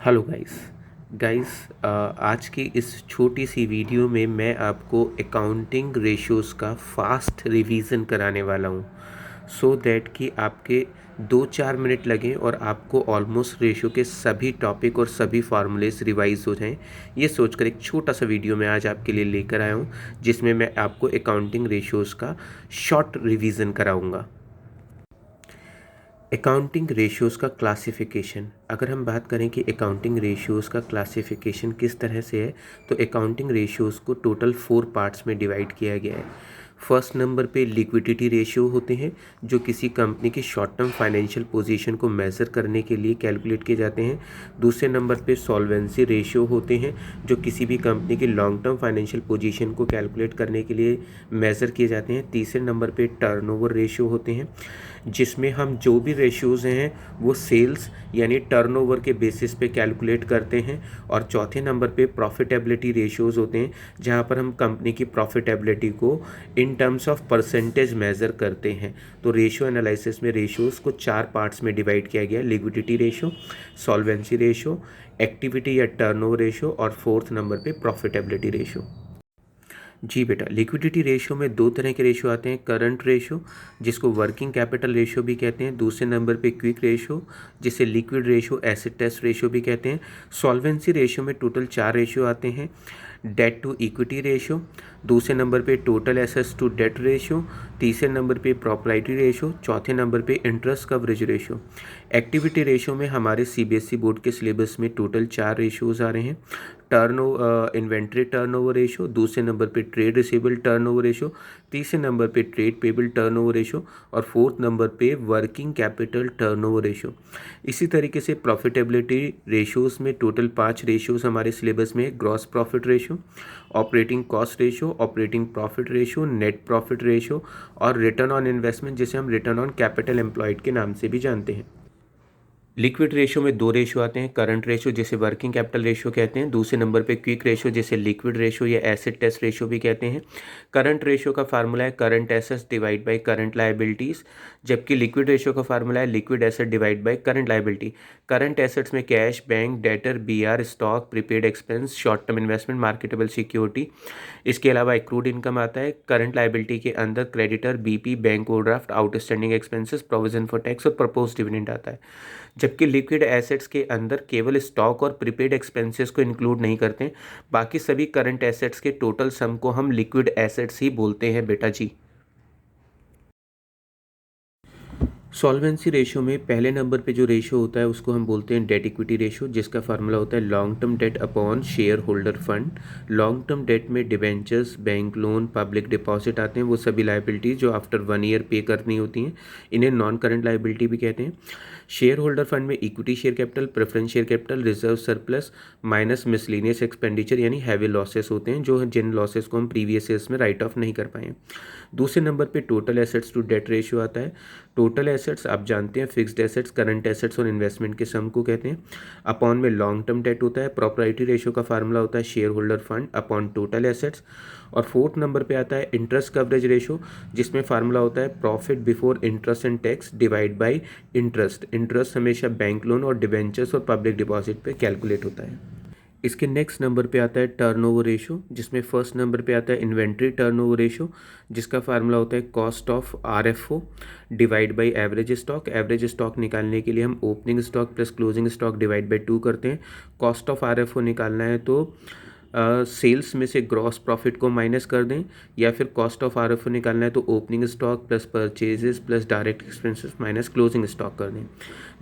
Hello guys आज की इस छोटी सी वीडियो में मैं आपको अकाउंटिंग रेशियोज़ का फास्ट रिवीजन कराने वाला हूँ सो दैट कि आपके 2-4 मिनट लगें और आपको ऑलमोस्ट रेशियो के सभी टॉपिक और सभी फार्मूलेस रिवाइज हो जाएं। ये सोचकर एक छोटा सा वीडियो मैं आज आपके लिए लेकर आया हूँ जिसमें मैं आपको अकाउंटिंग रेशियोज़ का शॉर्ट रिवीजन कराऊँगा। अकाउंटिंग रेशियोज़ का क्लासिफिकेशन, अगर हम बात करें कि अकाउंटिंग रेशियोज़ का क्लासिफिकेशन किस तरह से है, तो अकाउंटिंग रेशियोज़ को टोटल 4 पार्ट्स में डिवाइड किया गया है। फर्स्ट नंबर पे लिक्विडिटी रेशियो होते हैं जो किसी कंपनी की शॉर्ट टर्म फाइनेंशियल पोजीशन को मेज़र करने के लिए कैलकुलेट किए जाते हैं। दूसरे नंबर पे सॉल्वेंसी रेशियो होते हैं जो किसी भी कंपनी की लॉन्ग टर्म फाइनेंशियल पोजीशन को कैलकुलेट करने के लिए मेज़र किए जाते हैं। तीसरे नंबर पे टर्नओवर रेशियो होते हैं जिसमें हम जो भी रेशियोज़ हैं वो सेल्स यानी टर्नओवर के बेसिस पे कैलकुलेट करते हैं। और चौथे नंबर पे प्रॉफिटेबिलिटी रेशियोज़ होते हैं जहां पर हम कंपनी की प्रॉफिटेबिलिटी को in terms of percentage measure करते हैं। तो रेशियो एनालिसिस में रेशियोज़ को 4 पार्ट्स में डिवाइड किया गया है: liquidity ratio, solvency ratio, activity या टर्नओवर रेशियो और फोर्थ नंबर पे प्रॉफिटेबिलिटी रेशियो। जी बेटा, लिक्विडिटी रेशियो में 2 तरह के रेशियो आते हैं। करंट रेशियो जिसको वर्किंग कैपिटल रेशियो भी कहते हैं, दूसरे नंबर पे क्विक रेशियो जिसे liquid ratio, acid test ratio भी कहते हैं। सॉल्वेंसी रेशियो में टोटल 4 रेशियो आते हैं। डेट टू इक्विटी रेशियो, दूसरे नंबर पे total assets to debt ratio, तीसरे नंबर पे प्रोप्राइटरी रेशियो, चौथे नंबर पे interest coverage ratio. Activity ratio में हमारे सीबीएसई बोर्ड के सिलेबस में टोटल 4 रेशियोज़ आ रहे हैं। इन्वेंट्री टर्नओवर रेशियो, दूसरे नंबर पे ट्रेड रिसीवेबल टर्नओवर रेशियो, तीसरे नंबर पे ट्रेड पेबल टर्नओवर रेशियो और फोर्थ नंबर पे वर्किंग कैपिटल टर्नओवर रेशियो। इसी तरीके से प्रॉफिटेबिलिटी रेशियोज़ में टोटल 5 रेशियोज़ हमारे सिलेबस में: gross profit ratio, operating cost ratio, operating profit ratio, net profit ratio और रिटर्न ऑन इन्वेस्टमेंट जिसे हम रिटर्न ऑन कैपिटल एम्प्लॉयड के नाम से भी जानते हैं। लिक्विड रेशियो में 2 रेशियो आते हैं: करंट रेशियो जिसे वर्किंग कैपिटल रेशियो कहते हैं, दूसरे नंबर पे क्विक रेशियो जिसे लिक्विड रेशियो या एसिड टेस्ट रेशियो भी कहते हैं। करंट रेशियो का फार्मूला है current assets divide by current liabilities, जबकि लिक्विड रेशियो का फार्मूला है liquid asset divide by current liability. Current assets में cash, bank, debtor, BR, stock, prepaid expense, short term investment, marketable security. इसके अलावा accrued income आता है। Current liability के अंदर creditor, BP, bank overdraft, outstanding expenses, provision for tax और propose dividend आता है। जबकि लिक्विड एसेट्स के अंदर केवल स्टॉक और प्रीपेड एक्सपेंसेस को इंक्लूड नहीं करते हैं। बाकी सभी करंट एसेट्स के टोटल सम को हम लिक्विड एसेट्स ही बोलते हैं बेटा जी। सॉल्वेंसी रेशियो में पहले नंबर पे जो रेशियो होता है उसको हम बोलते हैं डेट इक्विटी रेशियो, जिसका फार्मूला होता है long term debt upon share holder fund. Long term debt में debentures, bank loan, public deposit आते हैं, वो सभी लायबिलिटीज जो आफ्टर 1 ईयर पे करनी होती हैं, इन्हें नॉन करंट लायबिलिटी भी कहते हैं। शेयर होल्डर फंड में equity share capital, preference share capital, reserve surplus minus miscellaneous expenditure यानी हैवी लॉसेस होते हैं, जो जिन लॉसेस को हम प्रीवियस ईयर्स में राइट ऑफ नहीं कर पाए। दूसरे नंबर पे total assets to debt ratio आता है। टोटल एसेट्स आप जानते हैं फिक्स्ड एसेट्स, करंट एसेट्स और इन्वेस्टमेंट के सम को कहते हैं। अपॉन में लॉन्ग टर्म डेट होता है। प्रॉपर्टी रेशियो का फार्मूला होता है share holder fund upon total assets. और फोर्थ नंबर पे आता है इंटरेस्ट कवरेज रेशियो, जिसमें फार्मूला होता है profit before interest and tax divide by interest. Interest हमेशा बैंक लोन और डिबेंचर्स और पब्लिक डिपॉजिट पे कैलकुलेट होता है। इसके नेक्स्ट नंबर पे आता है टर्नओवर रेशियो, जिसमें फर्स्ट नंबर पे आता है इन्वेंट्री टर्नओवर रेशियो, जिसका फार्मूला होता है cost of RFO divide by average stock. Average stock निकालने के लिए हम opening stock plus closing stock divide by 2 करते हैं। कॉस्ट ऑफ आरएफओ निकालना है तो सेल्स में से ग्रॉस प्रॉफिट को माइनस कर दें, या फिर कॉस्ट ऑफ आरएफओ निकालना है तो opening stock plus purchases plus direct expenses minus closing stock कर दें।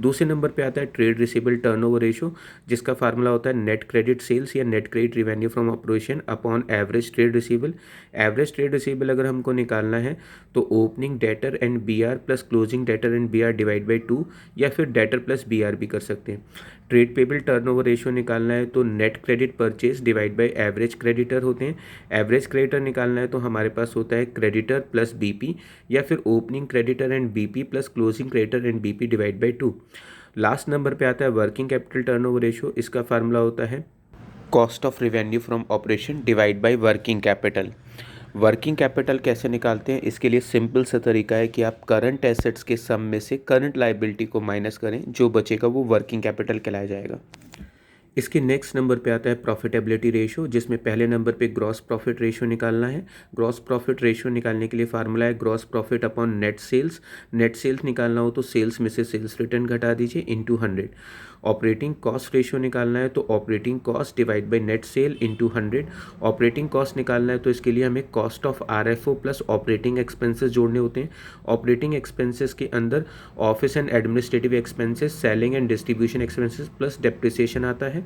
दूसरे नंबर पे आता है ट्रेड रिसीवेबल टर्नओवर रेशियो, जिसका फार्मूला होता है नेट क्रेडिट सेल्स या net credit revenue from operation upon average trade receivable. Average trade receivable अगर हमको निकालना है तो opening debtor and BR plus closing debtor and BR divide by 2, या फिर डेटर प्लस बीआर भी कर सकते हैं। ट्रेड पेबल टर्नओवर रेशियो निकालना है तो net credit purchase divide by average creditor होते हैं। एवरेज क्रेडिटर निकालना है तो हमारे पास होता है क्रेडिटर प्लस बीपी, या फिर opening creditor and BP plus closing creditor and BP divide by 2। Last number पे आता है वर्किंग कैपिटल टर्नओवर रेशियो। इसका फार्मूला होता है cost of revenue from operation divide by working capital. Working capital कैसे निकालते हैं, इसके लिए सिंपल सा तरीका है कि आप करंट एसेट्स के सम में से करंट लायबिलिटी को माइनस करें, जो बचेगा वो वर्किंग कैपिटल कहलाया जाएगा। इसके नेक्स्ट नंबर पे आता है प्रॉफिटेबिलिटी रेशियो, जिसमें पहले नंबर पे ग्रॉस प्रॉफिट रेशियो निकालना है। ग्रॉस प्रॉफिट रेशियो निकालने के लिए फार्मूला है gross profit upon net sales. Net sales निकालना हो तो सेल्स में से सेल्स रिटर्न घटा दीजिए इंटू 100। ऑपरेटिंग कॉस्ट रेशियो निकालना है तो operating cost divide by net cell into 100। Operating cost निकालना है तो इसके लिए हमें cost of RFO plus operating expenses जोड़ने होते हैं। ऑपरेटिंग एक्सपेंसेस के अंदर office and administrative expenses, selling and distribution expenses plus depreciation आता है।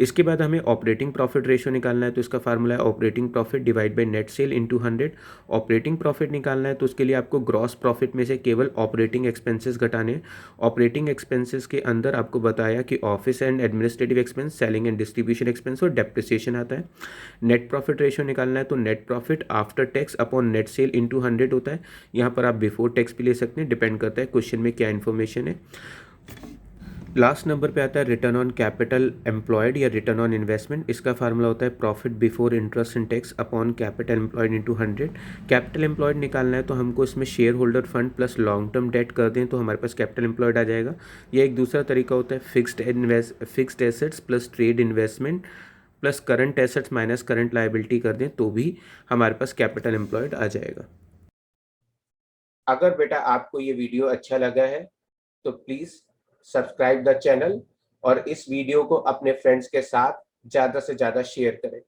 इसके बाद हमें ऑपरेटिंग प्रॉफिट रेशियो निकालना है तो इसका फार्मूला है operating profit divide by net cell into 100। Operating profit निकालना है तो उसके लिए आपको ग्रॉस प्रॉफिट में से केवल ऑपरेटिंग एक्सपेंसेस घटाने हैं। ऑपरेटिंग एक्सपेंसेस के अंदर आपको बताया कि office and administrative expense, selling and distribution expense और डेप्रिसिएशन आता है। नेट प्रॉफिट रेशियो निकालना है तो net profit after tax upon net cell into 100 होता है। यहाँ पर आप बिफोर टैक्स भी ले सकते हैं, डिपेंड करता है क्वेश्चन में क्या इन्फॉर्मेशन है। लास्ट नंबर पे आता है रिटर्न ऑन कैपिटल एम्प्लॉयड या रिटर्न ऑन इन्वेस्टमेंट। इसका फार्मूला होता है profit before interest and tax upon capital employed into 100। Capital employed निकालना है तो हमको इसमें share holder fund plus long term date कर दें तो हमारे पास कैपिटल एम्प्लॉयड आ जाएगा। यह एक दूसरा तरीका होता है fixed assets plus trade investment plus current assets minus current liability कर दें तो भी हमारे पास कैपिटल एम्प्लॉयड आ जाएगा। अगर बेटा आपको ये वीडियो अच्छा लगा है तो प्लीज़ सब्सक्राइब द चैनल और इस वीडियो को अपने फ्रेंड्स के साथ ज़्यादा से ज़्यादा शेयर करें।